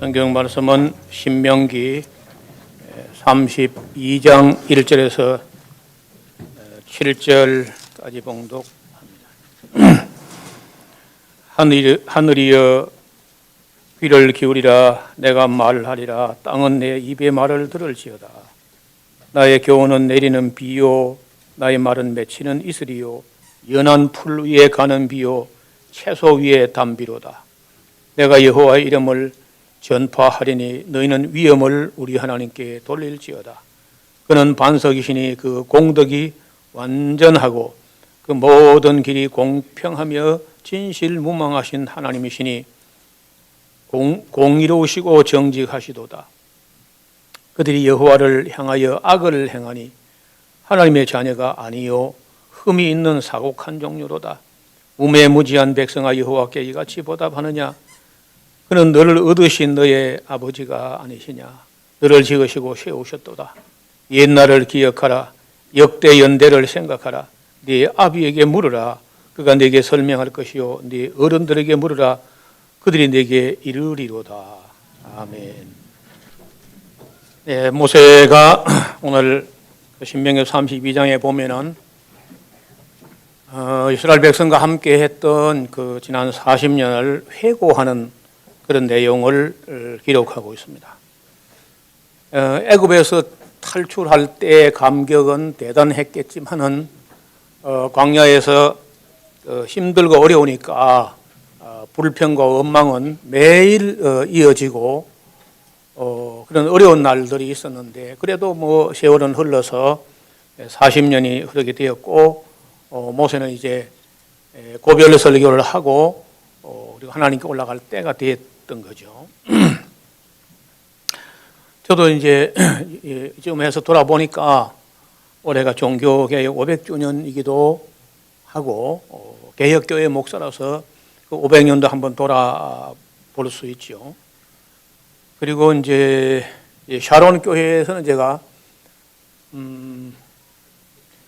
성경 말씀은 신명기 32장 1절에서 7절까지 봉독합니다. 하늘이여 귀를 기울이라. 내가 말하리라. 땅은 내 입의 말을 들을지어다. 나의 교훈은 내리는 비요, 나의 말은 맺히는 이슬이요, 연한 풀 위에 가는 비요, 채소 위에 담비로다. 내가 여호와의 이름을 전파하리니 너희는 위엄을 우리 하나님께 돌릴지어다. 그는 반석이시니 그 공덕이 완전하고 그 모든 길이 공평하며 진실무망하신 하나님이시니 공의로우시고 정직하시도다. 그들이 여호와를 향하여 악을 행하니 하나님의 자녀가 아니요 흠이 있는 사곡한 종류로다. 우매무지한 백성아, 여호와께 이같이 보답하느냐? 그는 너를 얻으신 너의 아버지가 아니시냐? 너를 지으시고 세우셨도다. 옛날을 기억하라. 역대 연대를 생각하라. 네 아비에게 물으라. 그가 네게 설명할 것이요, 네 어른들에게 물으라. 그들이 네게 이르리로다. 아멘. 네, 모세가 오늘 신명기 32장에 보면은 이스라엘 백성과 함께 했던 그 지난 40년을 회고하는 그런 내용을 기록하고 있습니다. 애굽에서 탈출할 때의 감격은 대단했겠지만은 광야에서 힘들고 어려우니까 불평과 원망은 매일 이어지고 그런 어려운 날들이 있었는데, 그래도 뭐 세월은 흘러서 40년이 흐르게 되었고 모세는 이제 고별 설교를 하고 그리고 하나님께 올라갈 때가 됐던 거죠. 저도 이제 지금 해서 돌아보니까 올해가 종교개혁 500주년이기도 하고 개혁교회 목사라서 그 500년도 한번 돌아볼 수 있죠. 그리고 이제 샤론 교회에서는 제가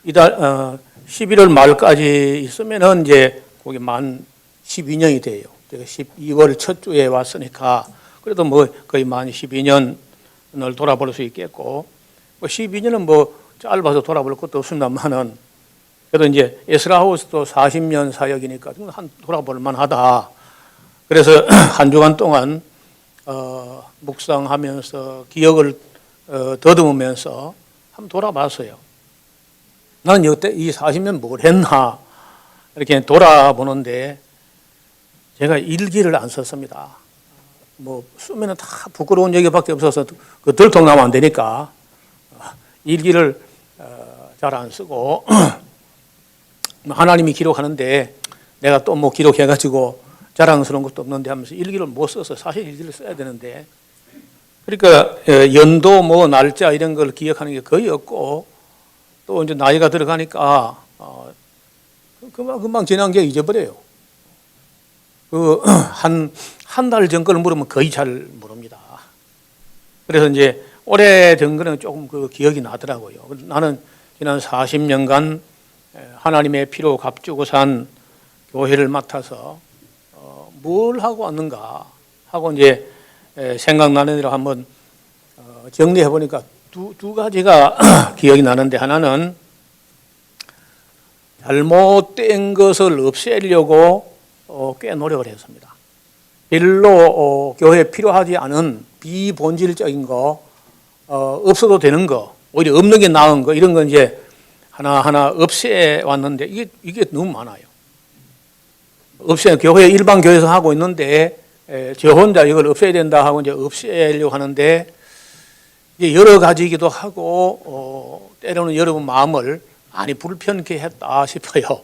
이달 11월 말까지 있으면은 이제 거기 만 12년이 돼요. 제가 12월 첫 주에 왔으니까 그래도 뭐 거의 만 12년을 돌아볼 수 있겠고, 뭐 12년은 뭐 짧아서 돌아볼 것도 없습니다만은 그래도 이제 에스라하우스도 40년 사역이니까 한 돌아볼 만하다. 그래서 한 주간 동안 묵상하면서 기억을 더듬으면서 한번 돌아봤어요. 나는 여태 이 40년 뭘 했나 이렇게 돌아보는데 제가 일기를 안 썼습니다. 뭐 쓰면은 다 부끄러운 얘기밖에 없어서 그 들통나면 안 되니까 일기를 잘 안 쓰고 하나님이 기록하는데 내가 또 뭐 기록해가지고 자랑스러운 것도 없는데 하면서 일기를 못 써서, 사실 일기를 써야 되는데, 그러니까 연도 뭐 날짜 이런 걸 기억하는 게 거의 없고, 또 이제 나이가 들어가니까 금방 지난 게 잊어버려요. 그 한 달 전 걸 물으면 거의 잘 모릅니다. 그래서 이제 오래된 거는 조금 그 기억이 나더라고요. 나는 지난 40년간 하나님의 피로 값주고 산 교회를 맡아서 뭘 하고 왔는가 하고 이제 생각나는 대로 한번 정리해 보니까 두 가지가 기억이 나는데, 하나는 잘못된 것을 없애려고 꽤 노력을 했습니다. 별로 교회에 필요하지 않은 비본질적인 거, 없어도 되는 거, 오히려 없는 게 나은 거, 이런 건 이제 하나하나 없애 왔는데 이게 너무 많아요. 교회 일반 교회에서 하고 있는데 저 혼자 이걸 없애야 된다 하고 이제 없애려고 하는데, 이게 여러 가지이기도 하고 때로는 여러분 마음을 많이 불편케 했다 싶어요.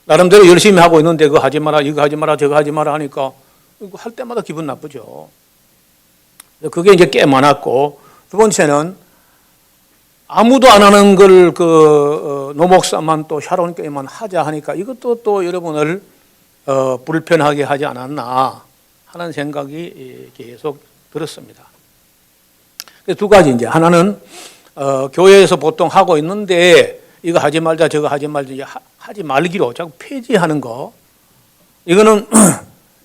나름대로 열심히 하고 있는데 그거 하지 마라, 이거 하지 마라, 저거 하지 마라 하니까 이거 할 때마다 기분 나쁘죠. 그게 이제 꽤 많았고, 두 번째는 아무도 안 하는 걸 노목사만 또 샤론 교회만 하자 하니까 이것도 또 여러분을 불편하게 하지 않았나 하는 생각이 계속 들었습니다. 두 가지, 이제 하나는 교회에서 보통 하고 있는데 이거 하지 말자, 저거 하지 말자, 하지 말기로 자꾸 폐지하는 거, 이거는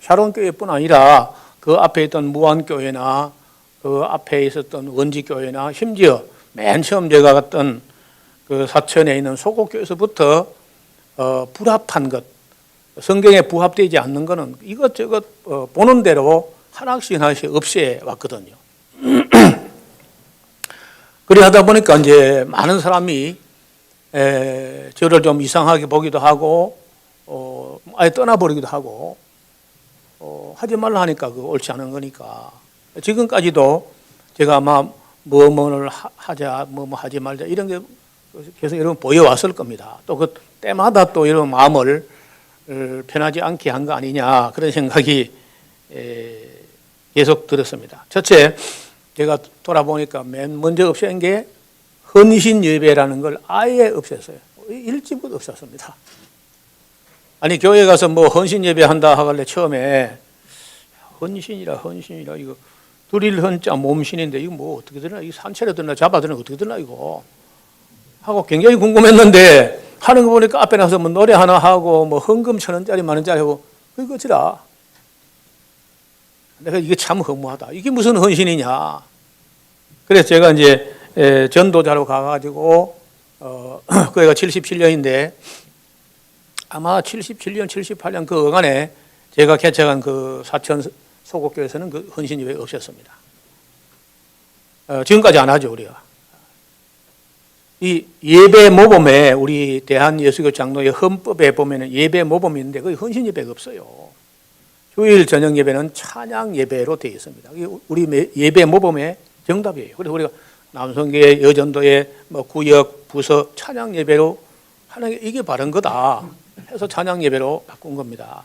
샤론 교회뿐 아니라 그 앞에 있던 무안교회나 그 앞에 있었던 원지교회나 심지어 맨 처음 제가 갔던 그 사천에 있는 소곡교에서부터 불합한 것, 성경에 부합되지 않는 것은 이것저것 보는 대로 하나씩 하나씩 없애 왔거든요. 그래 하다 보니까 이제 많은 사람이 저를 좀 이상하게 보기도 하고 아예 떠나버리기도 하고 하지 말라 하니까 그 옳지 않은 거니까 지금까지도 제가 아마 뭐뭐를 하자 뭐뭐 하지 말자 이런 게 계속 여러분 보여왔을 겁니다. 또 그 때마다 또 이런 마음을 편하지 않게 한 거 아니냐 그런 생각이 계속 들었습니다. 첫째, 제가 돌아보니까 맨 먼저 없앤 게 헌신 예배라는 걸 아예 없앴어요. 일찍부터 없앴습니다. 아니 교회 가서 뭐 헌신 예배 한다 하길래 처음에 헌신이라 이거 드릴 헌자 몸신인데 이거 뭐 어떻게 되나 이거 산채로 되나 잡아드나 어떻게 되나 이거 하고 굉장히 궁금했는데 하는 거 보니까 앞에 나서 뭐 노래 하나 하고 뭐 헌금 1,000원짜리 10,000원짜리 하고 그거 어찌라 내가 이게 참 허무하다. 이게 무슨 헌신이냐. 그래서 제가 이제 전도자로 가가지고 그애가 77년인데 아마 77년, 78년 그 어간에 제가 개척한 그 사천 소곡교에서는 그 헌신 예배 없었습니다. 지금까지 안 하죠 우리가. 이 예배 모범에 우리 대한예수교 장로의 헌법에 보면은 예배 모범이 있는데 거기 헌신 예배가 없어요. 주일 저녁 예배는 찬양 예배로 되어 있습니다. 우리 예배 모범의 정답이에요. 그래서 우리가 남성교회, 여전도회, 뭐 구역, 부서 찬양 예배로 하는 게 이게 바른 거다 해서 찬양 예배로 바꾼 겁니다.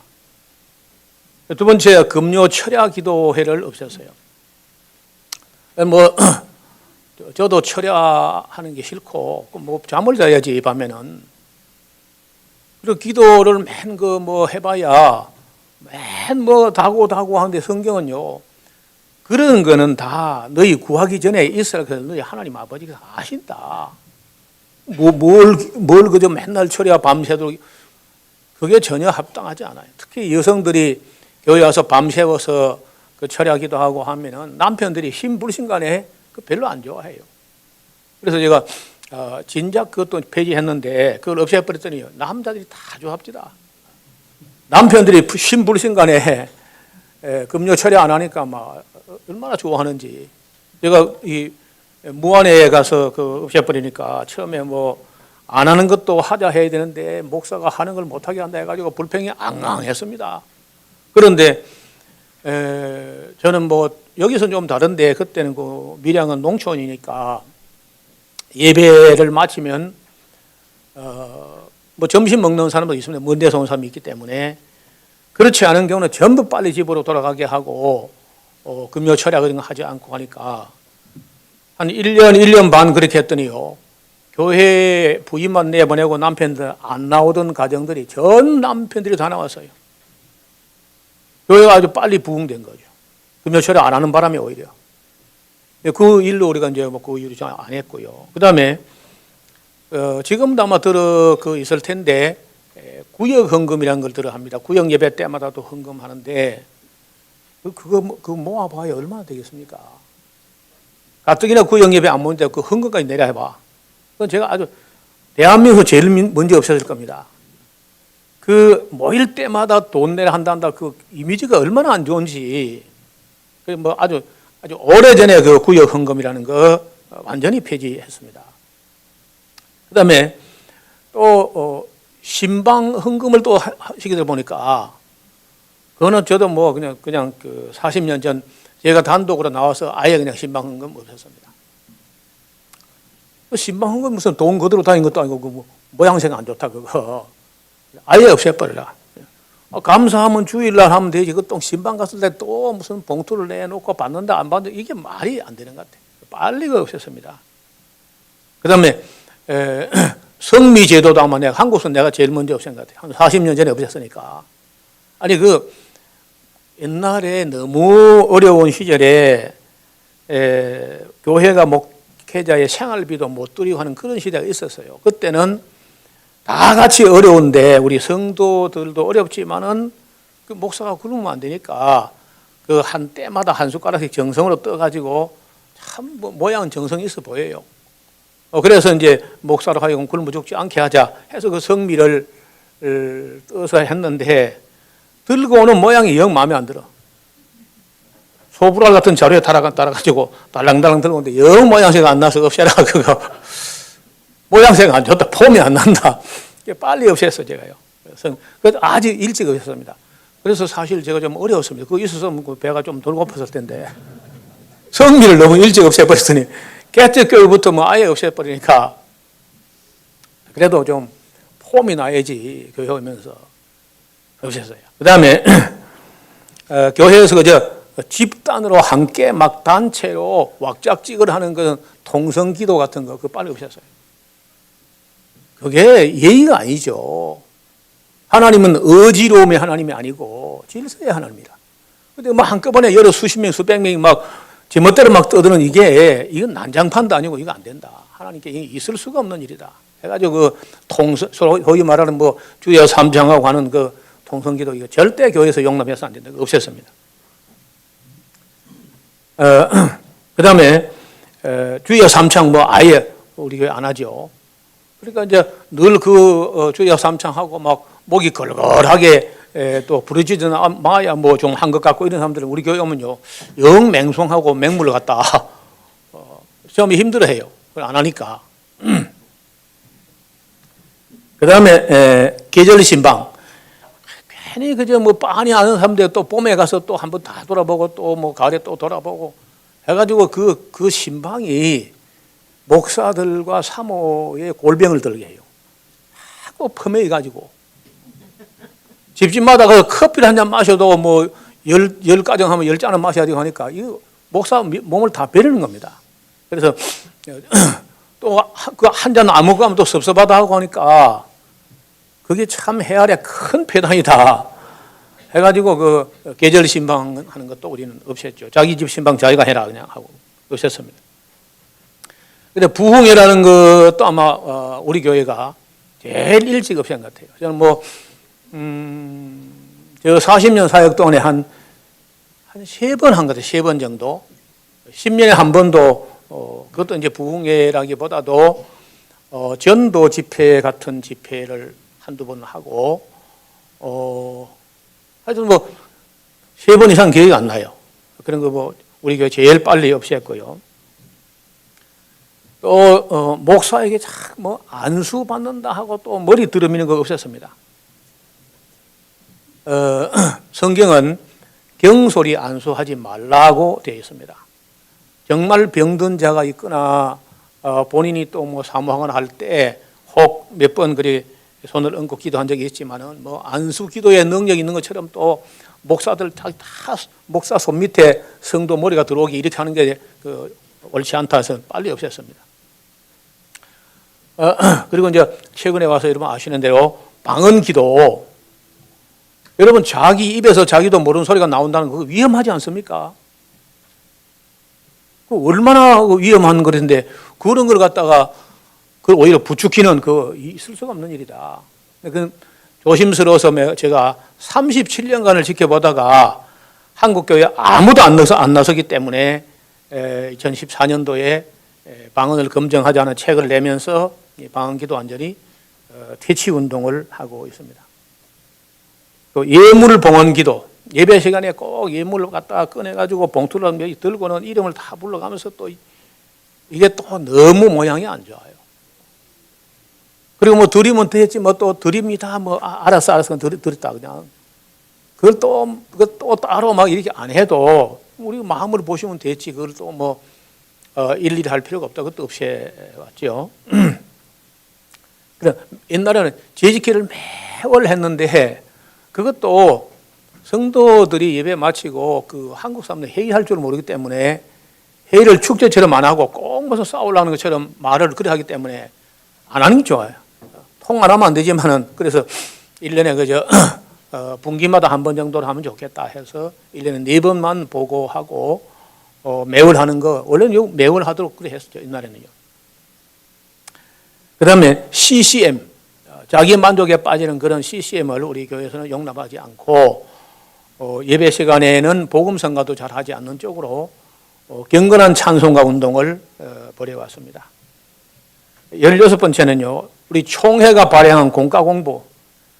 두 번째, 금요 철야 기도회를 없앴어요. 뭐 저도 철야하는 게 싫고 뭐 잠을 자야지 밤에는. 그리고 기도를 맨 그 뭐 해봐야 맨 뭐 다고 하는데 성경은요 그런 거는 다 너희 구하기 전에 있으라 그래서 너희 하나님 아버지가 아신다. 뭘 그저 맨날 철야 밤새도록 그게 전혀 합당하지 않아요. 특히 여성들이 교회 와서 밤새워서 그 철야기도 하고 하면은 남편들이 힘불신간에 그 별로 안 좋아해요. 그래서 제가 진작 그것도 폐지했는데 그걸 없애버렸더니 남자들이 다 좋아합니다. 남편들이 신불신간에 금요 철야 안 하니까 막 얼마나 좋아하는지. 제가 이 무안에 가서 그 없애버리니까 처음에 뭐 안 하는 것도 하자 해야 되는데 목사가 하는 걸 못하게 한다 해가지고 불평이 앙앙했습니다. 그런데 저는 뭐 여기서는 좀 다른데 그때는 그 밀양은 농촌이니까 예배를 마치면 뭐 점심 먹는 사람도 있습니다. 먼 데서 온 사람이 있기 때문에 그렇지 않은 경우는 전부 빨리 집으로 돌아가게 하고 금요 철야 그런 거 하지 않고 하니까 한 1년 반 그렇게 했더니요. 교회 부인만 내보내고 남편들 안 나오던 가정들이 전 남편들이 다 나왔어요. 교회가 아주 빨리 부흥된 거죠. 금요 철야 안 하는 바람에 오히려. 그 일로 우리가 이제 뭐 그 일을 안 했고요. 그 다음에 지금도 아마 있을 텐데 구역 헌금이라는 걸 합니다. 구역 예배 때마다 또 헌금하는데 그거 모아봐야 얼마나 되겠습니까? 가뜩이나 구역 예배 안 모는데 그 헌금까지 내려해봐. 그건 제가 아주 대한민국에서 제일 먼저 없었을 겁니다. 그 모일 때마다 돈 내라 한다 그 이미지가 얼마나 안 좋은지 뭐 아주 오래전에 그 구역 헌금이라는 거 완전히 폐지했습니다. 그다음에 또 신방 헌금을 또 하시게 보니까 그거는 저도 뭐 그냥 그 40년 전 제가 단독으로 나와서 아예 그냥 신방 헌금 없었습니다. 신방 헌금 무슨 돈 그대로 다닌 것도 아니고 그 모양새가 안 좋다 그거 아예 없애버려라. 감사하면 주일날 하면 되지. 그 또 신방 갔을 때 또 무슨 봉투를 내놓고 받는다 안 받는다 이게 말이 안 되는 것 같아요. 빨리 그 없앴습니다. 그 다음에 성미제도도 아마 한국에서 내가 제일 먼저 없앤 것 같아요. 한 40년 전에 없앴으니까. 아니 그 옛날에 너무 어려운 시절에 교회가 목회자의 생활비도 못 드리고 하는 그런 시대가 있었어요. 그때는 다 같이 어려운데 우리 성도들도 어렵지만은 그 목사가 굶으면 안 되니까 그 한 때마다 한 숟가락씩 정성으로 떠가지고 참 모양은 정성이 있어 보여요. 그래서 이제 목사로 하여금 굶어 죽지 않게 하자 해서 그 성미를 떠서 했는데 들고 오는 모양이 영 마음에 안 들어. 소불알 같은 자루에 달아가지고 달랑달랑 들고 오는데 영 모양새가 안 나서 없애라 그거. 모양새가 안 좋다. 폼이 안 난다. 빨리 없앴어 제가요. 그래서 아주 일찍 없앴습니다. 그래서 사실 제가 좀 어려웠습니다. 그거 있었으면 배가 좀 덜 고팠을 텐데 성미를 너무 일찍 없애버렸더니 개째 교육부터 뭐 아예 없애버리니까 그래도 좀 폼이 나야지 교회 오면서 없앴어요. 그 다음에 교회에서 그저 집단으로 함께 막 단체로 왁작지껄 하는 그런 통성기도 같은 거 그거 빨리 없앴어요. 그게 예의가 아니죠. 하나님은 어지러움의 하나님이 아니고 질서의 하나님이다. 근데 뭐 한꺼번에 여러 수십 명, 수백 명이 막 제멋대로 막 떠드는 이건 난장판도 아니고 이거 안 된다. 하나님께 있을 수가 없는 일이다. 해가지고 그 소위 말하는 뭐 주여 삼창하고 하는 그 통성기도 이거 절대 교회에서 용납해서 안 된다. 없앴습니다. 그 다음에 주여 삼창 뭐 아예 우리 교회 안 하죠. 그러니까 이제 늘 그 주여 삼창하고 막 목이 걸걸하게 또 부르짖은 마야 뭐 좀 한 것 같고 이런 사람들은 우리 교회 오면요 영 맹송하고 맹물을 갖다 시험이 힘들어해요. 안 하니까. 그 다음에 계절 신방. 괜히 그저 뭐 빤히 아는 사람들 또 봄에 가서 또 한번 다 돌아보고 또 뭐 가을에 또 돌아보고 해가지고 그 신방이 목사들과 사모의 골병을 들게 해요. 하고 펌해가지고 집집마다 그 커피를 한 잔 마셔도 뭐 열 가정 하면 10잔은 마셔야 되고 하니까 이 목사 몸을 다 베리는 겁니다. 그래서 또 그 한 잔 안 먹고 하면 또 섭섭하다 하고 하니까 그게 참 해아래 큰 폐단이다 해가지고 그 계절 신방 하는 것도 우리는 없앴죠. 자기 집 신방 자기가 해라 그냥 하고 없앴습니다. 근데 부흥회라는 것도 아마 우리 교회가 제일 일찍 없앤 것 같아요. 저는 뭐 저 40년 사역 동안에 한 3번 한 것 같아요. 3번 정도. 10년에 한 번도 그것도 이제 부흥회라기보다도 전도 집회 같은 집회를 한두 번 하고 하여튼 뭐 3번 이상 기억이 안 나요. 그런 거 뭐 우리 교회 제일 빨리 없앴고요. 또 목사에게 뭐 안수 받는다 하고 또 머리 들으미는 거 없앴습니다. 성경은 경솔히 안수하지 말라고 되어 있습니다. 정말 병든 자가 있거나 본인이 또 뭐 사모하거나 할 때 혹 몇 번 그리 손을 얹고 기도한 적이 있지만은 뭐 안수 기도에 능력이 있는 것처럼 또 목사들 다 목사 손 밑에 성도 머리가 들어오게 이렇게 하는 게 옳지 않다 해서 빨리 없앴습니다. 그리고 이제 최근에 와서 여러분 아시는 대로 방언 기도. 여러분 자기 입에서 자기도 모르는 소리가 나온다는 거 위험하지 않습니까? 얼마나 위험한 거인데 그런 걸 갖다가 그걸 오히려 부추기는 있을 수가 없는 일이다. 조심스러워서 제가 37년간을 지켜보다가 한국교회 아무도 안 나서기 때문에 2014년도에 방언을 검증하자는 책을 내면서 방언기도 완전히 퇴치 운동을 하고 있습니다. 또 예물 봉헌기도 예배 시간에 꼭 예물을 갖다가 꺼내가지고 봉투를 들고는 이름을 다 불러가면서 또 이게 또 너무 모양이 안 좋아요. 그리고 뭐 드리면 되겠지 뭐 또 드립니다 뭐 알았어 드렸다 그냥 그걸 또 따로 막 이렇게 안 해도 우리 마음으로 보시면 됐지 그걸 또 뭐 일일이 할 필요가 없다 그것도 없애왔죠. 그래 옛날에는 제지키를 매월 했는데 그것도 성도들이 예배 마치고 그 한국 사람들 회의할 줄 모르기 때문에 회의를 축제처럼 안 하고 꼭 무슨 싸우려는 것처럼 말을 그래 하기 때문에 안 하는 게 좋아요. 통 안 하면 안 되지만은 그래서 1년에 그저 분기마다 한 번 정도를 하면 좋겠다 해서 1년에 4번만 보고 하고 매월 하는 거 원래는 매월 하도록 그래 했었죠. 옛날에는요. 그 다음에 CCM 자기 만족에 빠지는 그런 CCM을 우리 교회에서는 용납하지 않고 예배 시간에는 복음 성가도 잘 하지 않는 쪽으로 경건한 찬송가 운동을 벌여왔습니다. 16번째는요, 우리 총회가 발행한 공과 공부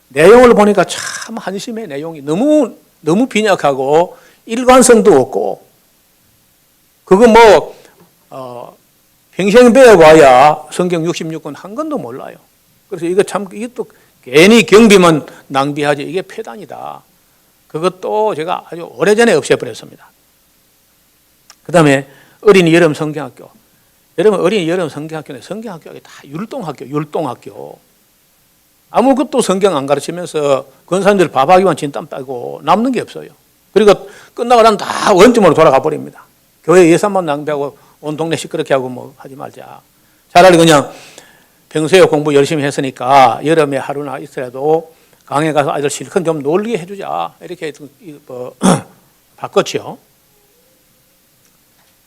내용을 보니까 참 한심해. 내용이 너무 빈약하고 일관성도 없고, 그거 평생 배워봐야 성경 66권 한 권도 몰라요. 그래서 이것도 괜히 경비만 낭비하지, 이게 폐단이다. 그것도 제가 아주 오래전에 없애버렸습니다. 그 다음에 어린이 여름 성경학교. 여러분, 어린이 여름 성경학교는 성경학교가 다 율동학교. 아무것도 성경 안 가르치면서 권사님들 밥하기만 진땀 빼고 남는 게 없어요. 그리고 끝나고 나면 다 원점으로 돌아가 버립니다. 교회 예산만 낭비하고 온 동네 시끄럽게 하고 하지 말자. 차라리 그냥 평소에 공부 열심히 했으니까 여름에 하루나 이틀라도 강에 가서 아이들 실컷 좀 놀게 해주자. 이렇게 바꿨죠.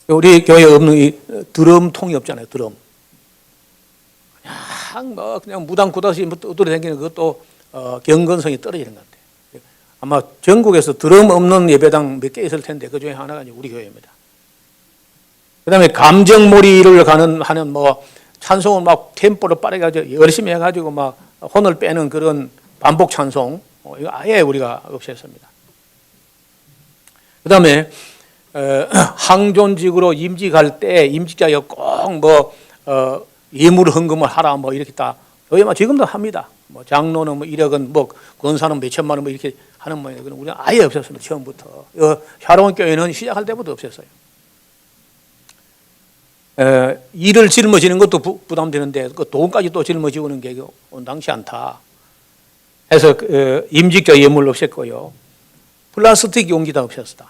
우리 교회에 없는 이 드럼통이 없잖아요. 드럼. 그냥 무당 구다시 떠돌이 다니는 그것도 경건성이 떨어지는 것 같아요. 아마 전국에서 드럼 없는 예배당 몇 개 있을 텐데 그 중에 하나가 우리 교회입니다. 그 다음에 감정몰이를 하는 찬송을 막 템포를 빠르게 가지고 열심히 해가지고 막 혼을 빼는 그런 반복 찬송, 이거 아예 우리가 없앴습니다. 그 다음에 항존직으로 임직할 때 임직자가 꼭 예물 헌금을 하라 이렇게 다 교회만 지금도 합니다. 장로는 1억원, 권사는 몇천만 원 이렇게 하는 모양이에요. 우리는 아예 없었습니다. 처음부터. 샤론 교회는 시작할 때부터 없었어요. 일을 짊어지는 것도 부담되는데 그 돈까지 또 짊어지는 게 온당치 않다 해서 임직자 예물 없앴고요. 플라스틱 용기 다 없앴다.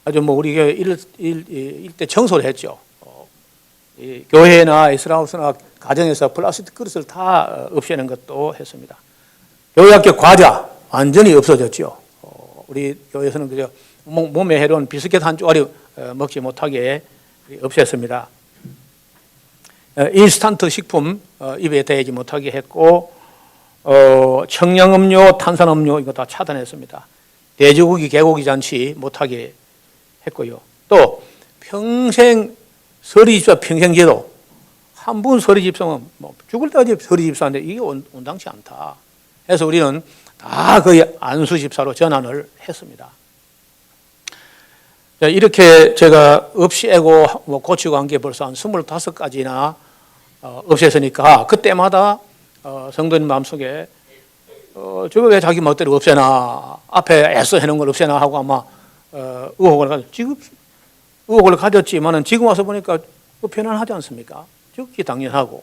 아주 우리 교회 일대 청소를 했죠. 교회나 에스라우스나 가정에서 플라스틱 그릇을 다 없애는 것도 했습니다. 교회학교 과자 완전히 없어졌죠. 우리 교회에서는 그저 몸에 해로운 비스켓 한 쪼가리 먹지 못하게 없앴습니다. 인스턴트 식품 입에 대지 못하게 했고, 청량음료, 탄산음료 이거 다 차단했습니다. 돼지고기, 개고기 잔치 못하게 했고요. 또 평생 서리집사 평생제도, 한 분 서리집사면 죽을 때까지 서리집사인데 이게 온당치 않다 해서 우리는 다 거의 안수집사로 전환을 했습니다. 이렇게 제가 없애고 고치고 한 게 벌써 한 25가지나 없앴으니까 그때마다 성도님 마음속에 저거 왜 자기 멋대로 없애나, 앞에 애써 해놓은 걸 없애나 하고 아마 의혹을 가졌지만은 지금 와서 보니까 편안하지 않습니까? 적기 당연하고.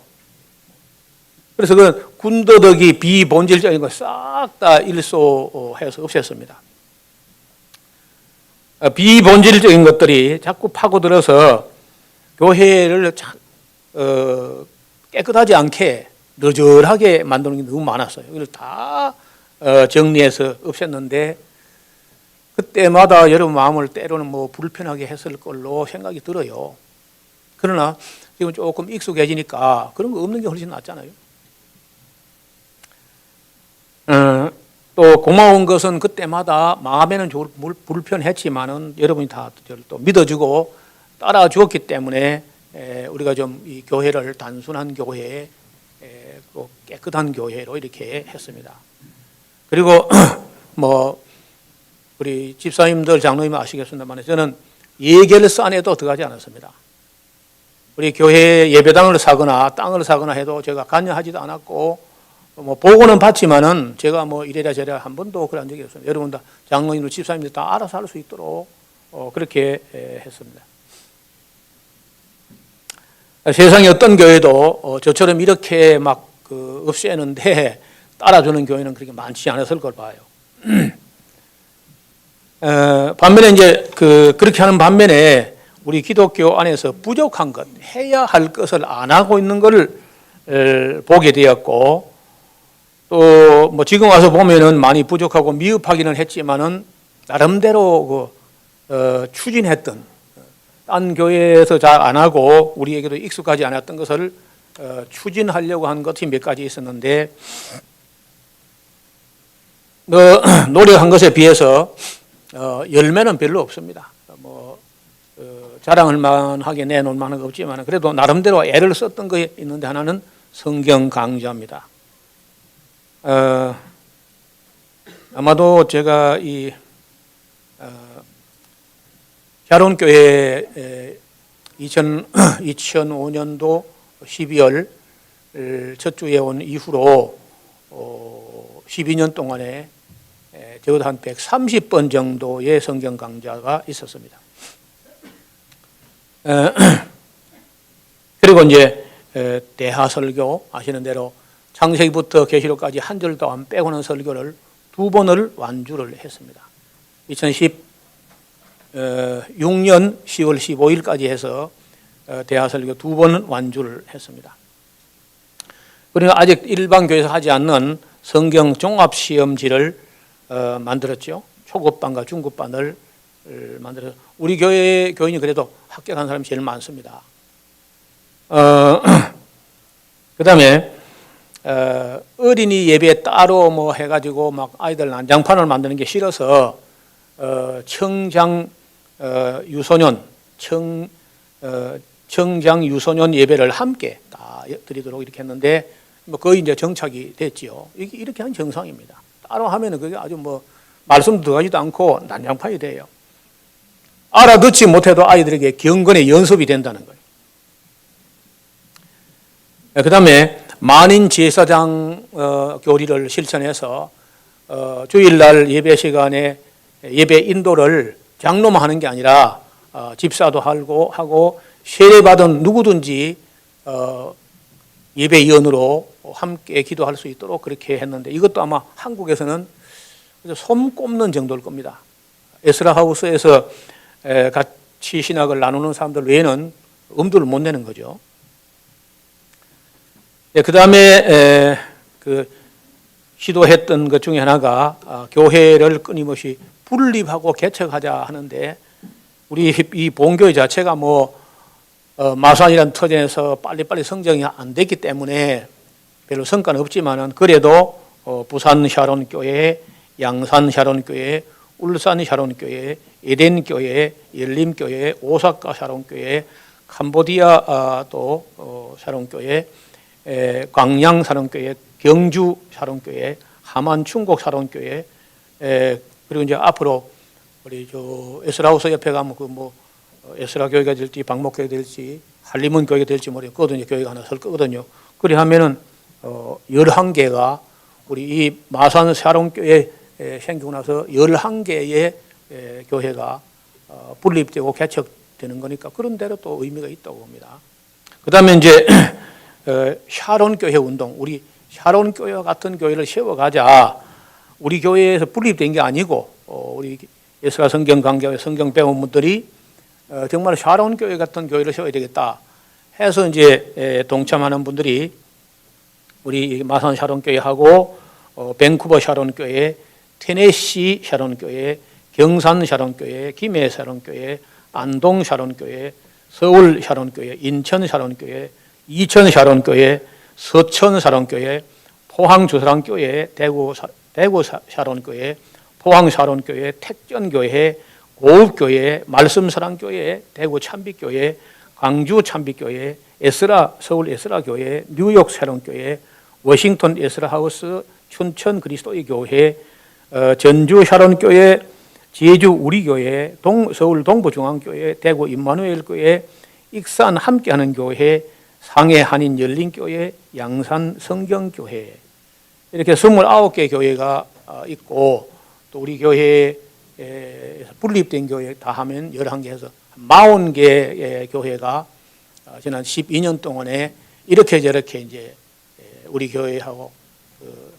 그래서 그 군더더기 비본질적인 거 싹 다 일소해서 없앴습니다. 비본질적인 것들이 자꾸 파고들어서 교회를 깨끗하지 않게 너절하게 만드는 게 너무 많았어요. 이걸 다 정리해서 없앴는데 그때마다 여러분 마음을 때로는 불편하게 했을 걸로 생각이 들어요. 그러나 지금 조금 익숙해지니까 그런 거 없는 게 훨씬 낫잖아요. 또 고마운 것은 그때마다 마음에는 불편했지만은 여러분이 다 저를 또 믿어주고 따라주었기 때문에 우리가 좀 이 교회를 단순한 교회, 또 깨끗한 교회로 이렇게 했습니다. 그리고 우리 집사님들, 장로님 아시겠습니다만 저는 예결산에도 들어가지 않았습니다. 우리 교회 예배당을 사거나 땅을 사거나 해도 제가 관여하지도 않았고 보고는 받지만은 제가 이래라 저래라 한 번도 그런 적이 없습니다. 여러분 다 장로님들, 집사님들 다 알아서 할 수 있도록 그렇게 했습니다. 세상에 어떤 교회도 저처럼 이렇게 없애는데 따라주는 교회는 그렇게 많지 않았을 걸 봐요. 반면에 이제 그렇게 하는 반면에 우리 기독교 안에서 부족한 것, 해야 할 것을 안 하고 있는 것을 보게 되었고, 또 지금 와서 보면은 많이 부족하고 미흡하기는 했지만은 나름대로 추진했던, 딴 교회에서 잘 안 하고 우리에게도 익숙하지 않았던 것을 추진하려고 한 것이 몇 가지 있었는데, 노력한 것에 비해서 열매는 별로 없습니다. 자랑할 만하게 내놓을 만한 거 없지만 그래도 나름대로 애를 썼던 게 있는데 하나는 성경 강좌입니다. 아마도 제가 이 샤론교회 2005년도 12월 첫 주에 온 이후로 12년 동안에 적어도 한 130번 정도의 성경 강좌가 있었습니다. 그리고 이제 대하설교 아시는 대로 창세기부터 계시록까지 한 절도 안 빼고는 설교를 2번을 완주를 했습니다. 2016년 10월 15일까지 해서 대하설교 2번 완주를 했습니다. 그리고 아직 일반 교회에서 하지 않는 성경 종합시험지를 만들었죠. 초급반과 중급반을 만들어서 우리 교회 교인이 그래도 합격한 사람이 제일 많습니다. 그 다음에 어린이 예배 따로 뭐 해가지고 막 아이들 난장판을 만드는 게 싫어서 청장 유소년 청장 유소년 예배를 함께 다 드리도록 이렇게 했는데 뭐 거의 이제 정착이 됐지요. 이렇게 한 정상입니다. 따로 하면은 그게 아주 뭐 말씀 들어가지도 않고 난장판이 돼요. 알아듣지 못해도 아이들에게 경건의 연습이 된다는 거예요. 그 다음에 만인 제사장 교리를 실천해서 주일날 예배 시간에 예배 인도를 장로만 하는 게 아니라 집사도 하고 세례받은 누구든지 예배위원으로 함께 기도할 수 있도록 그렇게 했는데 이것도 아마 한국에서는 손 꼽는 정도일 겁니다. 에스라 하우스에서 같이 신학을 나누는 사람들 외에는 엄두를 못 내는 거죠. 그 다음에 시도했던 것 중에 하나가 교회를 끊임없이 분립하고 개척하자 하는데 우리 이 본교회 자체가 마산이라는 터전에서 빨리빨리 성장이 안 됐기 때문에 별로 성과는 없지만은 그래도 부산 샤론교회, 양산 샤론교회, 울산 샤론교회, 에덴교회, 열림교회, 오사카 샤론교회, 캄보디아 또 샤론교회, 광양 샤론교회, 경주 샤론교회, 하만 충곡 샤론교회, 그리고 이제 앞으로 우리 에스라우스 옆에 가면 에스라 교회가 될지 박목교회가 될지 한림원 교회가 될지 모르겠거든요. 교회가 하나 설 거거든요. 그래 하면은 11개가 우리 이 마산 샤론교회 생기고 나서 11개의 교회가 분립되고 개척되는 거니까 그런 대로 또 의미가 있다고 봅니다. 그 다음에 이제 샤론교회 운동, 우리 샤론교회와 같은 교회를 세워가자. 우리 교회에서 분립된 게 아니고 우리 에스라 성경 강좌의 성경 배운 분들이 정말 샤론교회 같은 교회를 세워야 되겠다 해서 이제 동참하는 분들이 우리 마산 샤론교회하고 밴쿠버 샤론교회, 테네시 샤론교회, 경산 샤론교회, 김해 샤론교회, 안동 샤론교회, 서울 샤론교회, 인천 샤론교회, 이천 샤론교회, 서천 샤론교회, 포항 주사랑교회, 대구 샤론교회, 포항 샤론교회, 택전교회, 고읍교회, 말씀사랑교회, 대구 참빛교회, 광주 참빛교회, 에스라 서울 에스라교회, 뉴욕 샤론교회, 워싱턴 에스라하우스, 춘천 그리스도의 교회, 전주 샤론교회, 제주 우리교회, 서울 동부중앙교회, 대구 임마누엘교회, 익산 함께하는 교회, 상해 한인 열린교회, 양산 성경교회 이렇게 29개 교회가 있고 또 우리 교회에 분립된 교회 다 하면 11개에서 40개의 교회가 지난 12년 동안에 이렇게 저렇게 이제 우리 교회하고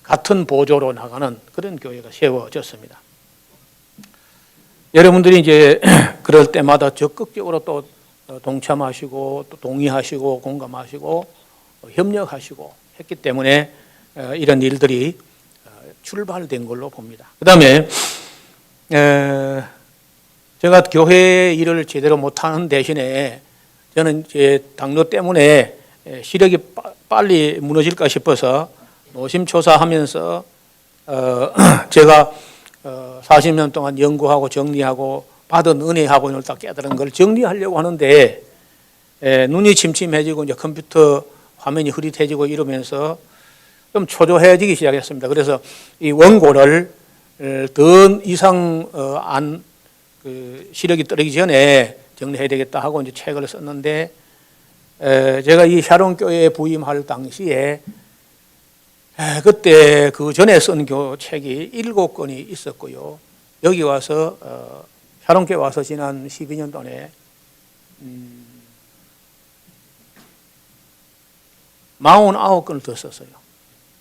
같은 보조로 나가는 그런 교회가 세워졌습니다. 여러분들이 이제 그럴 때마다 적극적으로 또 동참하시고 또 동의하시고 공감하시고 협력하시고 했기 때문에 이런 일들이 출발된 걸로 봅니다. 그 다음에 제가 교회 일을 제대로 못하는 대신에 저는 제 당뇨 때문에 시력이 빨리 무너질까 싶어서 노심초사하면서 제가 40년 동안 연구하고 정리하고 받은 은혜하고 이걸 딱 깨달은 걸 정리하려고 하는데 눈이 침침해지고 이제 컴퓨터 화면이 흐릿해지고 이러면서 좀 초조해지기 시작했습니다. 그래서 이 원고를 더 이상 시력이 떨어지기 전에 정리해야 되겠다 하고 이제 책을 썼는데 제가 이 샤론교회에 부임할 당시에 그때 그 전에 쓴 책이 7권이 있었고요. 여기 와서 샤론교회 와서 지난 12년 동안에 49권을 더 썼어요.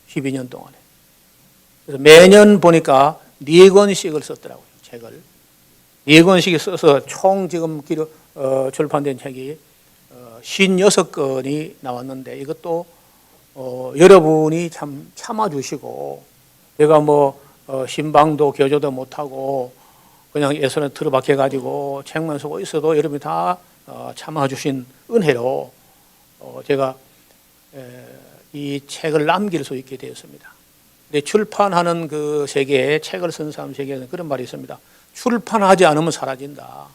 12년 동안에. 그래서 매년 보니까 4권씩을 썼더라고요. 책을. 4권씩 써서 총 지금 출판된 책이 56권이 나왔는데 이것도 여러분이 참 참아주시고 제가 신방도 교조도 못하고 그냥 예선에 틀어박혀가지고 책만 쓰고 있어도 여러분이 다 참아주신 은혜로 제가 이 책을 남길 수 있게 되었습니다. 근데 출판하는 그 세계에 책을 쓴 사람 세계에는 그런 말이 있습니다. 출판하지 않으면 사라진다.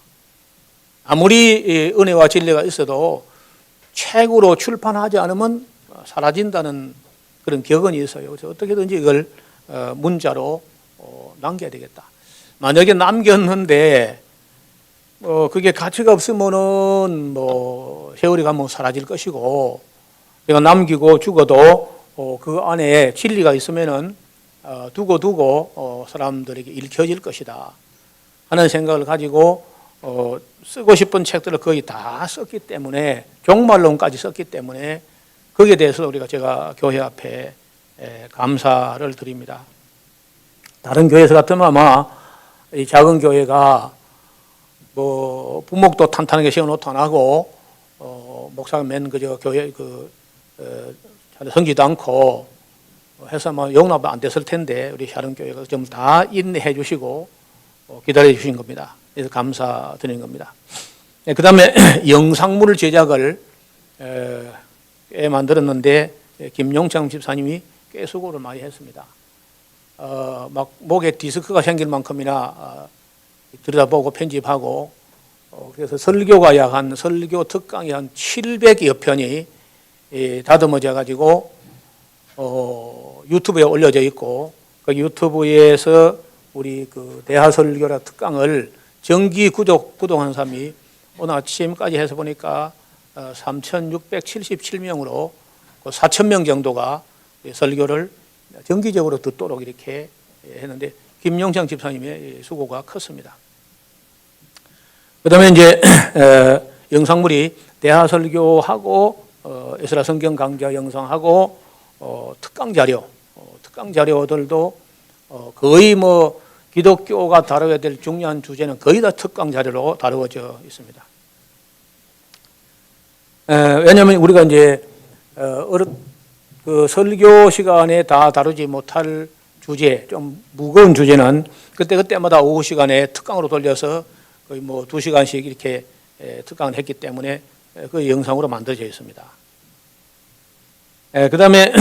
아무리 은혜와 진리가 있어도 책으로 출판하지 않으면 사라진다는 그런 격언이 있어요. 그래서 어떻게든지 이걸 문자로 남겨야 되겠다. 만약에 남겼는데 그게 가치가 없으면은 세월이 가면 사라질 것이고 내가 남기고 죽어도 그 안에 진리가 있으면은 두고 사람들에게 읽혀질 것이다 하는 생각을 가지고 쓰고 싶은 책들을 거의 다 썼기 때문에 종말론까지 썼기 때문에 거기에 대해서 제가 교회 앞에 감사를 드립니다. 다른 교회에서 같으면 아마 이 작은 교회가 부목도 탄탄하게 세워놓도 안 하고 목사가 맨 그저 교회 성지도 않고 해서 용납 안 됐을 텐데 우리 샤론 교회가 좀 다 인내해 주시고 기다려 주신 겁니다. 그래서 감사드리는 겁니다. 그 다음에 영상물 제작을 꽤 만들었는데 김용창 집사님이 꽤 수고를 많이 했습니다. 막 목에 디스크가 생길 만큼이나 들여다보고 편집하고 그래서 설교가 설교 특강이 한 700여 편이 다듬어져 가지고 유튜브에 올려져 있고 그 유튜브에서 우리 그 대하설교라 특강을 정기 구독한 사람이 오늘 아침까지 해서 보니까 3,677명으로 4,000명 정도가 설교를 정기적으로 듣도록 이렇게 했는데 김용창 집사님의 수고가 컸습니다. 그다음에 이제 영상물이 대하설교하고 에스라 성경 강좌 영상하고 특강 자료들도 거의 기독교가 다뤄야 될 중요한 주제는 거의 다 특강 자료로 다루어져 있습니다. 왜냐하면 우리가 이제 그 설교 시간에 다 다루지 못할 주제, 좀 무거운 주제는 그때마다 오후 시간에 특강으로 돌려서 거의 2시간씩 이렇게 특강을 했기 때문에 그 영상으로 만들어져 있습니다. 그 다음에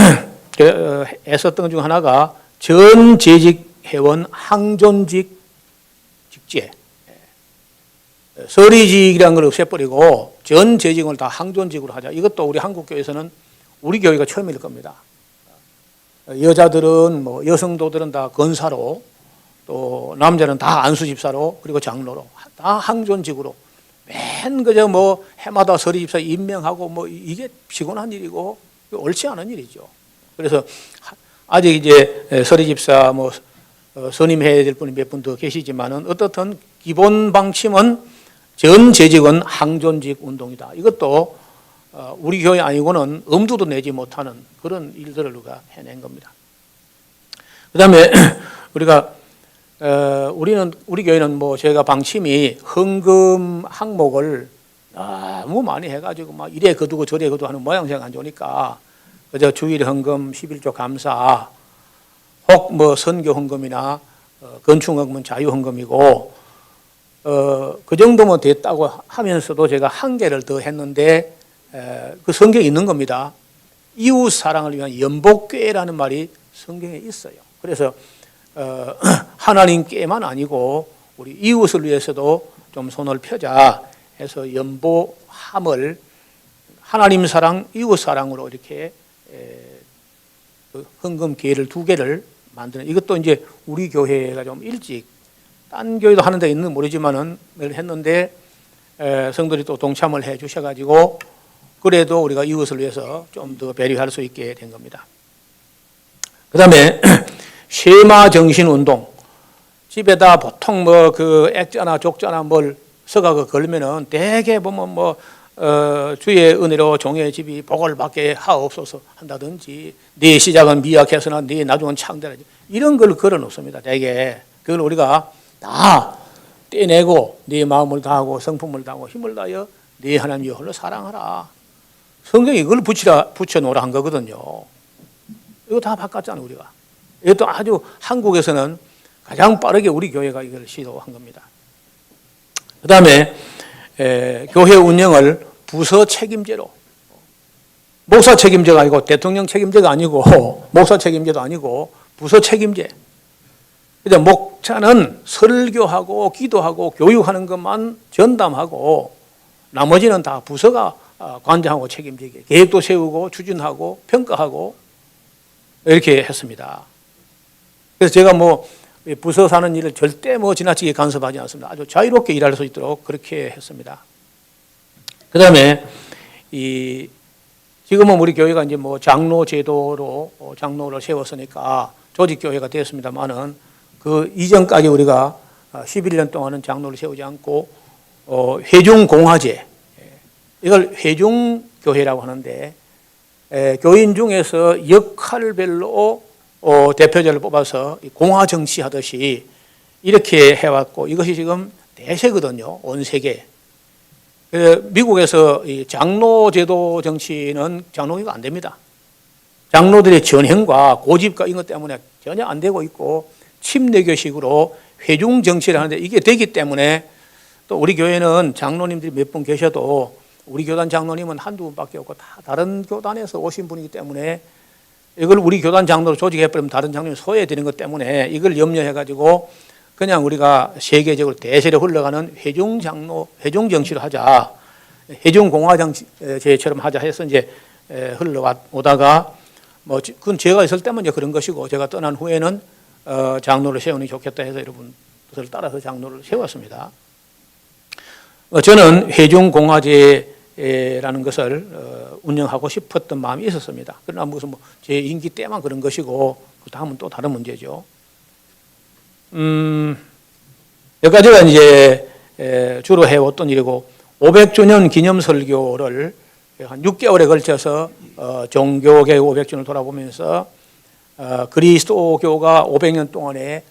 했었던 것 중 하나가 전 재직 회원 항존직 직제, 서리직이라는 걸 없애버리고 전 재직을 다 항존직으로 하자. 이것도 우리 한국교회에서는 우리 교회가 처음일 겁니다. 여자들은 여성도들은 다 권사로 또 남자는 다 안수집사로 그리고 장로로 다 항존직으로 맨 그저 해마다 서리집사 임명하고 이게 피곤한 일이고 옳지 않은 일이죠. 그래서 아직 이제 서리집사 선임해야 될 분이 몇 분 더 계시지만은 어떻든 기본 방침은 전 재직은 항존직 운동이다. 이것도 우리 교회 아니고는 엄두도 내지 못하는 그런 일들을 우리가 해낸 겁니다. 그다음에 우리 교회는 제가 방침이 헌금 항목을 너무 많이 해가지고 이래 거두고 저래 거두고 하는 모양새가 안 좋으니까 그저 주일 헌금 11조 감사 혹 선교 헌금이나 건축 헌금은 자유 헌금이고 그 정도면 됐다고 하면서도 제가 한 개를 더 했는데 그 성경에 있는 겁니다. 이웃 사랑을 위한 연복궤라는 말이 성경에 있어요. 그래서 하나님께만 아니고 우리 이웃을 위해서도 좀 손을 펴자 해서 연보함을 하나님 사랑, 이웃 사랑으로 이렇게 헌금 기회를 2개를 만드는, 이것도 이제 우리 교회가 좀 일찍, 딴 교회도 하는 데 있는 모르지만은 늘 했는데 성도들이 또 동참을 해 주셔가지고 그래도 우리가 이웃을 위해서 좀 더 배려할 수 있게 된 겁니다. 그 다음에 쉐마 정신 운동. 집에다 보통 뭐 그 액자나 족자나 뭘 서가고 걸면은 대개 보면 주의 은혜로 종의 집이 복을 받게 하옵소서 한다든지, 네 시작은 미약해서나 네 나중은 창대하지, 이런 걸 걸어 놓습니다. 대개 그걸 우리가 다 떼내고 네 마음을 다하고 성품을 다하고 힘을 다하여 네 하나님 여호와를 사랑하라. 성경이 이걸 붙여놓으라 한 거거든요. 이거 다 바꿨잖아요, 우리가. 이것도 아주 한국에서는 가장 빠르게 우리 교회가 이걸 시도한 겁니다. 그 다음에 교회 운영을 부서 책임제로, 목사 책임제가 아니고 대통령 책임제가 아니고 목사 책임제도 아니고 부서 책임제. 그래서 목사는 설교하고 기도하고 교육하는 것만 전담하고 나머지는 다 부서가 관장하고 책임지게 계획도 세우고 추진하고 평가하고 이렇게 했습니다. 그래서 제가 부서 사는 일을 절대 지나치게 간섭하지 않습니다. 아주 자유롭게 일할 수 있도록 그렇게 했습니다. 그 다음에 지금은 우리 교회가 이제 장로 제도로 장로를 세웠으니까 조직교회가 되었습니다만은 그 이전까지 우리가 11년 동안은 장로를 세우지 않고 회중공화제, 이걸 회중교회라고 하는데 교인 중에서 역할별로 대표자를 뽑아서 공화정치 하듯이 이렇게 해왔고, 이것이 지금 대세거든요, 온 세계. 미국에서 이 장로제도 정치는 장로가 안 됩니다. 장로들의 전행과 고집과 이것 때문에 전혀 안 되고 있고 침례교식으로 회중 정치를 하는데 이게 되기 때문에, 또 우리 교회는 장로님들이 몇 분 계셔도 우리 교단 장로님은 한두 분밖에 없고 다 다른 교단에서 오신 분이기 때문에 이걸 우리 교단 장로로 조직해버리면 다른 장로님이 소외되는 것 때문에 이걸 염려해가지고 그냥 우리가 세계적으로 대세로 흘러가는 회중 장로, 회중 정치를 하자, 회중 공화정치처럼 하자 해서 이제 흘러오다가 그건 제가 있을 때만 이제 그런 것이고, 제가 떠난 후에는 장로를 세우는 게 좋겠다 해서 여러분들 따라서 장로를 세웠습니다. 저는 회중 공화제라는 것을 운영하고 싶었던 마음이 있었습니다. 그러나 무슨 제 임기 때만 그런 것이고 그 다음은 또 다른 문제죠. 여기까지가 이제 주로 해왔던 일이고, 500주년 기념 설교를 한 6개월에 걸쳐서 종교개혁 500주년을 돌아보면서 그리스도교가 500년 동안에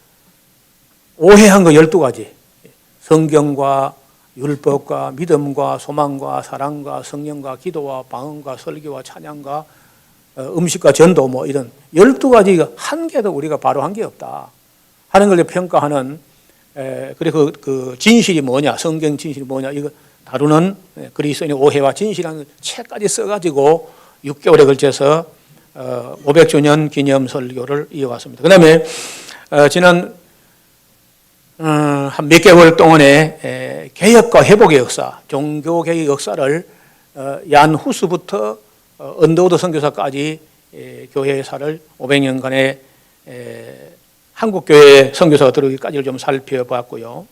오해한 거 12가지, 성경과 율법과 믿음과 소망과 사랑과 성령과 기도와 방언과 설교와 찬양과 음식과 전도 이런 12가지 한 개도 우리가 바로 한 게 없다 하는 걸 평가하는, 그리고 그 진실이 뭐냐, 성경 진실이 뭐냐, 이거 다루는 그리스도인의 오해와 진실이라는 책까지 써가지고 6개월에 걸쳐서 500주년 기념 설교를 이어왔습니다. 그 다음에 지난 한 몇 개월 동안에 개혁과 회복의 역사, 종교개혁의 역사를 얀 후스부터 언더우드 선교사까지 교회사를 500년간의 한국교회 선교사가 들어오기까지를 좀 살펴봤고요.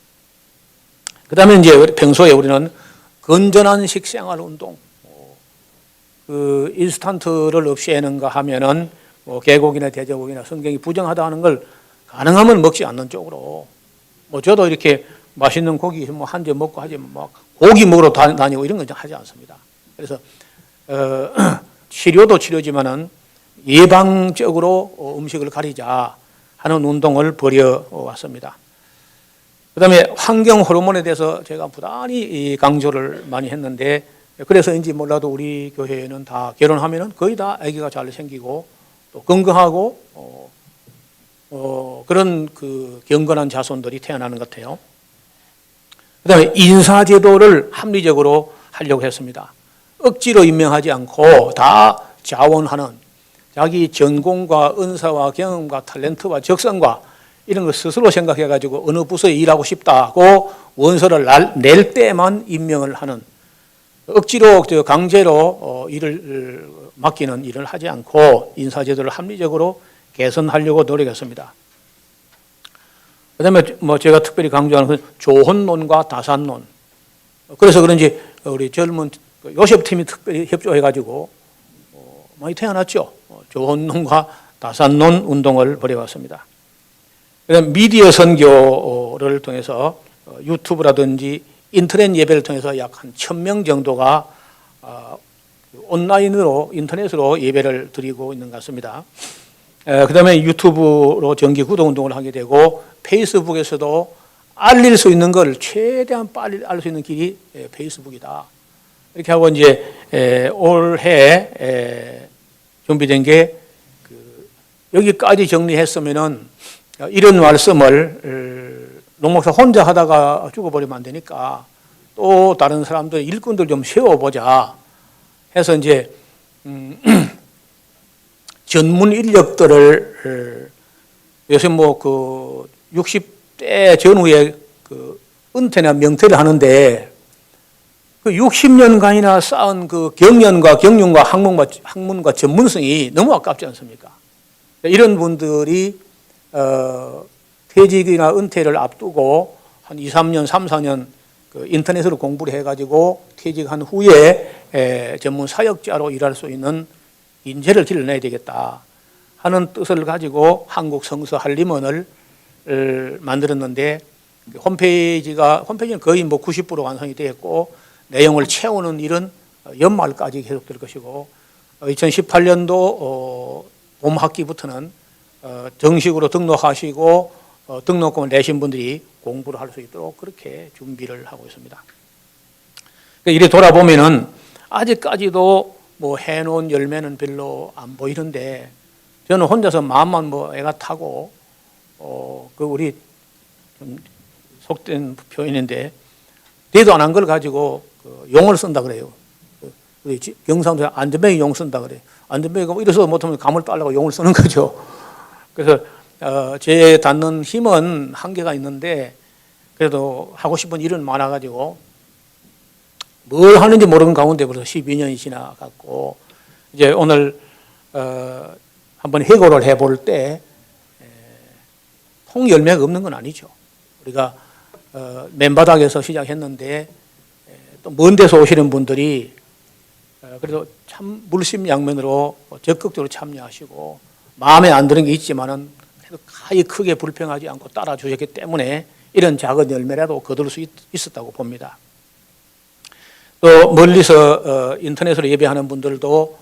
그 다음에 이제 평소에 우리는 건전한 식생활 운동, 그 인스턴트를 없애는가 하면은 개고기나 돼지고기나 성경이 부정하다 하는 걸 가능하면 먹지 않는 쪽으로, 저도 이렇게 맛있는 고기 한 점 먹고 하지 고기 먹으러 다니고 이런 건 하지 않습니다. 그래서 치료도 치료지만은 예방적으로 음식을 가리자 하는 운동을 벌여왔습니다. 그 다음에 환경 호르몬에 대해서 제가 부단히 강조를 많이 했는데, 그래서인지 몰라도 우리 교회에는 다 결혼하면은 거의 다 아기가 잘 생기고 또 건강하고 그런 그 경건한 자손들이 태어나는 것 같아요. 그 다음에 인사제도를 합리적으로 하려고 했습니다. 억지로 임명하지 않고 다 자원하는, 자기 전공과 은사와 경험과 탤런트와 적성과 이런 거 스스로 생각해가지고 어느 부서에 일하고 싶다고 원서를 낼 때만 임명을 하는, 억지로 강제로 일을 맡기는 일을 하지 않고 인사제도를 합리적으로 개선하려고 노력했습니다. 그다음에 뭐 제가 특별히 강조하는 건 조혼론과 다산론. 그래서 그런지 우리 젊은 요셉팀이 특별히 협조해가지고 많이 태어났죠. 조혼론과 다산론 운동을 벌여왔습니다. 그다음 미디어 선교를 통해서 유튜브라든지 인터넷 예배를 통해서 약 한 1,000명 정도가 온라인으로 인터넷으로 예배를 드리고 있는 것 같습니다. 그다음에 유튜브로 정기 구독 운동을 하게 되고 페이스북에서도 알릴 수 있는 걸 최대한 빨리 알 수 있는 길이 페이스북이다. 이렇게 하고 이제 올해 준비된 게 여기까지 정리했으면은 이런 말씀을 농목사 혼자 하다가 죽어버리면 안 되니까 또 다른 사람들 일꾼들 좀 세워보자 해서 이제 전문 인력들을 요새 뭐 그 60대 전후에 그 은퇴나 명퇴를 하는데 그 60년간이나 쌓은 그 경연과 경륜과 학문과 전문성이 너무 아깝지 않습니까? 이런 분들이 퇴직이나 은퇴를 앞두고 한 2, 3년, 3, 4년 그 인터넷으로 공부를 해가지고 퇴직한 후에 전문 사역자로 일할 수 있는 인재를 길러내야 되겠다 하는 뜻을 가지고 한국 성서 한림원을 만들었는데 홈페이지는 거의 뭐 90% 완성이 되었고 내용을 채우는 일은 연말까지 계속될 것이고 2018년도 봄 학기부터는 정식으로 등록하시고 등록금을 내신 분들이 공부를 할 수 있도록 그렇게 준비를 하고 있습니다. 이래 돌아보면은 아직까지도 뭐 해놓은 열매는 별로 안 보이는데 저는 혼자서 마음만 뭐 애가 타고 그 우리 좀 속된 표현인데 대도 안 한 걸 가지고 그 용을 쓴다 그래요. 우리 경상도에 안전뱅이 용 쓴다 그래요. 안전뱅이가 이래서 못하면 감을 따려고 용을 쓰는 거죠. 그래서 제 닿는 힘은 한계가 있는데 그래도 하고 싶은 일은 많아가지고 뭘 하는지 모르는 가운데 벌써 12년이 지나갔고 이제 오늘 한번 해고를 해볼 때 통열매가 없는 건 아니죠. 우리가 맨바닥에서 시작했는데 또 먼 데서 오시는 분들이 그래도 참 물심양면으로 적극적으로 참여하시고 마음에 안 드는 게 있지만은 그래도 가히 크게 불평하지 않고 따라주셨기 때문에 이런 작은 열매라도 거둘 수 있었다고 봅니다. 또 멀리서 인터넷으로 예배하는 분들도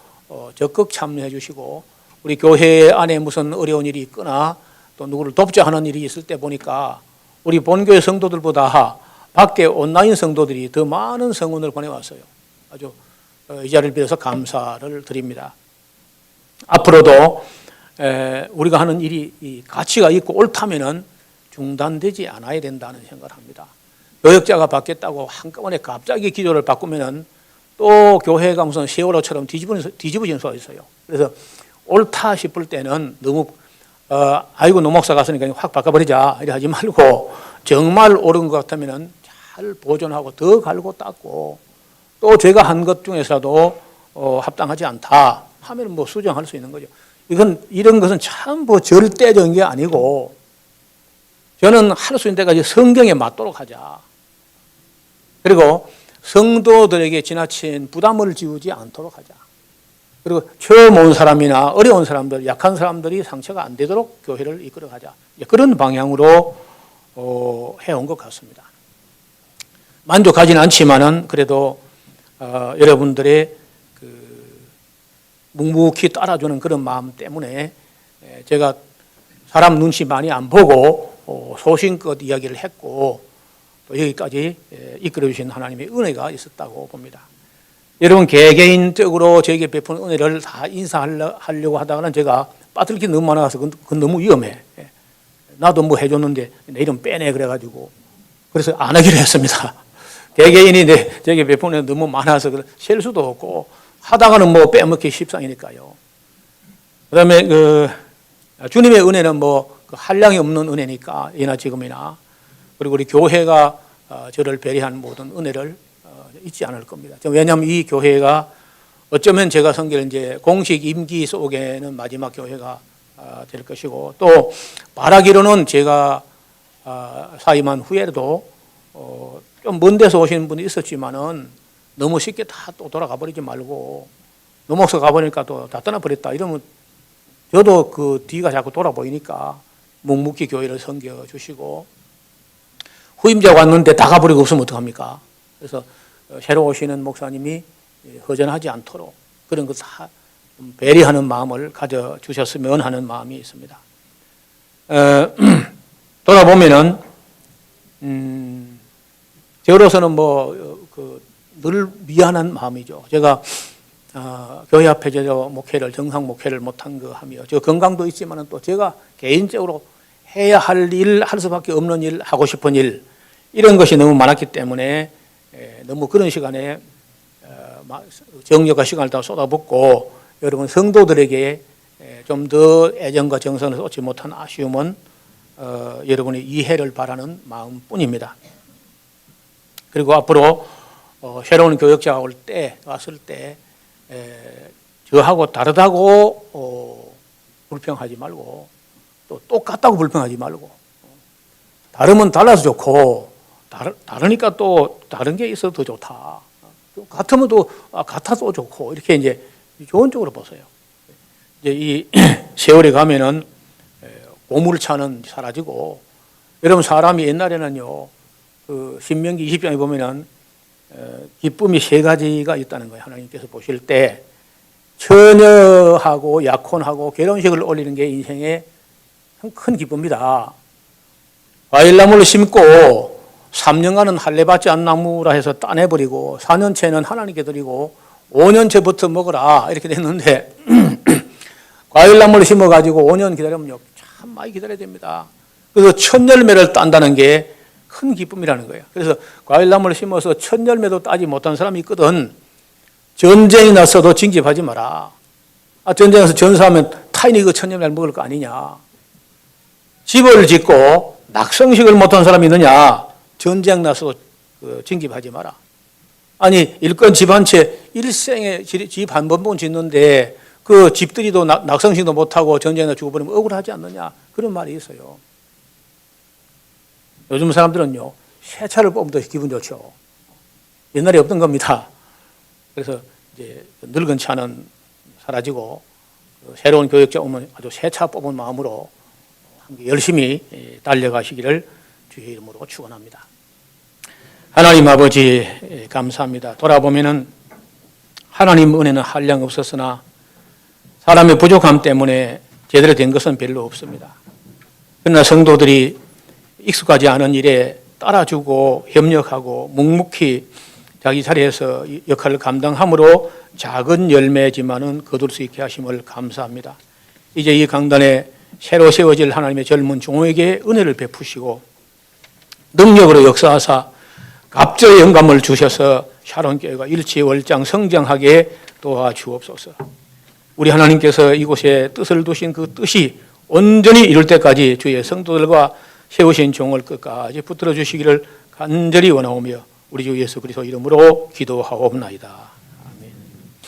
적극 참여해 주시고 우리 교회 안에 무슨 어려운 일이 있거나 또 누구를 돕자 하는 일이 있을 때 보니까 우리 본교회 성도들보다 밖에 온라인 성도들이 더 많은 성원을 보내왔어요. 아주 이 자리를 빌어서 감사를 드립니다. 앞으로도 우리가 하는 일이 가치가 있고 옳다면은 중단되지 않아야 된다는 생각을 합니다. 교역자가 바뀌었다고 한꺼번에 갑자기 기조를 바꾸면은 또 교회가 무슨 세월호처럼 뒤집어질 수가 있어요. 그래서 옳다 싶을 때는 너무 아이고 노목사 갔으니까 확 바꿔버리자 이래 하지 말고 정말 옳은 것 같으면은 잘 보존하고 더 갈고 닦고 또 제가 한 것 중에서도 합당하지 않다 하면 뭐 수정할 수 있는 거죠. 이런 것은 참 뭐 절대적인 게 아니고 저는 할 수 있는 데까지 성경에 맞도록 하자. 그리고 성도들에게 지나친 부담을 지우지 않도록 하자. 그리고 처음 온 사람이나 어려운 사람들, 약한 사람들이 상처가 안 되도록 교회를 이끌어가자. 그런 방향으로 해온 것 같습니다. 만족하지는 않지만은 그래도 여러분들의 묵묵히 따라주는 그런 마음 때문에 제가 사람 눈치 많이 안 보고 소신껏 이야기를 했고 또 여기까지 이끌어주신 하나님의 은혜가 있었다고 봅니다. 여러분 개개인적으로 저에게 베푼 은혜를 다 인사하려고 하다가는 제가 빠뜨릴 게 너무 많아서 그건 너무 위험해. 나도 뭐 해줬는데 내 이름 빼내 그래가지고 그래서 안 하기로 했습니다. 개개인이 저에게 베푼 은혜 너무 많아서 셀 수도 없고 하다가는 뭐 빼먹기 십상이니까요. 그다음에 주님의 은혜는 뭐 그 한량이 없는 은혜니까 예나 지금이나 그리고 우리 교회가 저를 배려한 모든 은혜를 잊지 않을 겁니다. 왜냐하면 이 교회가 어쩌면 제가 섬기는 이제 공식 임기 속에는 마지막 교회가 될 것이고 또 바라기로는 제가 사임한 후에도 좀 먼 데서 오시는 분이 있었지만은 너무 쉽게 다 또 돌아가 버리지 말고 넘어서 가버리니까 또 다 떠나버렸다 이러면 저도 그 뒤가 자꾸 돌아 보이니까 묵묵히 교회를 섬겨주시고 후임자가 왔는데 다 가버리고 없으면 어떡합니까? 그래서 새로 오시는 목사님이 허전하지 않도록 그런 것 다 배려하는 마음을 가져주셨으면 하는 마음이 있습니다. 돌아보면은 저로서는 늘 미안한 마음이죠. 제가 교회 앞에 저 목회를 정상 목회를 못한 거 하며 저 건강도 있지만은 또 제가 개인적으로 해야 할 일, 할 수밖에 없는 일, 하고 싶은 일 이런 것이 너무 많았기 때문에 너무 그런 시간에 정력과 시간을 다 쏟아붓고 여러분 성도들에게 좀 더 애정과 정성을 쏟지 못한 아쉬움은 여러분의 이해를 바라는 마음뿐입니다. 그리고 앞으로 새로운 교역자가 왔을 때 저하고 다르다고 불평하지 말고 또 똑같다고 불평하지 말고 다르면 달라서 좋고 다르니까 또 다른 게 있어도 더 좋다. 같으면 또 같아도 좋고 이렇게 이제 좋은 쪽으로 보세요. 이제 이 세월이 가면은 고물차는 사라지고 여러분 사람이 옛날에는요 그 신명기 20장에 보면은 기쁨이 세 가지가 있다는 거예요. 하나님께서 보실 때 처녀하고 약혼하고 결혼식을 올리는 게 인생의 큰 기쁨이다. 과일나무를 심고 3년간은 할례받지 않은 나무라 해서 따내버리고 4년째는 하나님께 드리고 5년째부터 먹어라 이렇게 됐는데 과일나무를 심어가지고 5년 기다리면요 참 많이 기다려야 됩니다. 그래서 첫 열매를 딴다는 게 큰 기쁨이라는 거예요. 그래서 과일나무를 심어서 첫 열매도 따지 못한 사람이 있거든. 전쟁이 났어도 징집하지 마라. 전쟁에서 전사하면 타인이 그 첫 열매를 먹을 거 아니냐. 집을 짓고 낙성식을 못한 사람이 있느냐. 전쟁 나서도 징집하지 마라. 아니 일꾼 집 한 채 일생에 집 한 번 짓는데 그 집들이도 낙성식도 못하고 전쟁에 죽어버리면 억울하지 않느냐. 그런 말이 있어요. 요즘 사람들은요 새 차를 뽑으면 더 기분 좋죠. 옛날에 없던 겁니다. 그래서 이제 늙은 차는 사라지고 새로운 교역자 오면 아주 새 차 뽑은 마음으로 열심히 달려가시기를 주의 이름으로 축원합니다. 하나님 아버지 감사합니다. 돌아보면은 하나님 은혜는 한량 없었으나 사람의 부족함 때문에 제대로 된 것은 별로 없습니다. 그러나 성도들이 익숙하지 않은 일에 따라주고 협력하고 묵묵히 자기 자리에서 역할을 감당함으로 작은 열매지만은 거둘 수 있게 하심을 감사합니다. 이제 이 강단에 새로 세워질 하나님의 젊은 종에게 은혜를 베푸시고 능력으로 역사하사 갑절의 영감을 주셔서 샤론교회가 일치월장 성장하게 도와주옵소서. 우리 하나님께서 이곳에 뜻을 두신 그 뜻이 온전히 이룰 때까지 주의 성도들과 세우신 종을 끝까지 붙들어 주시기를 간절히 원하오며 우리 주 예수 그리스도 이름으로 기도하옵나이다.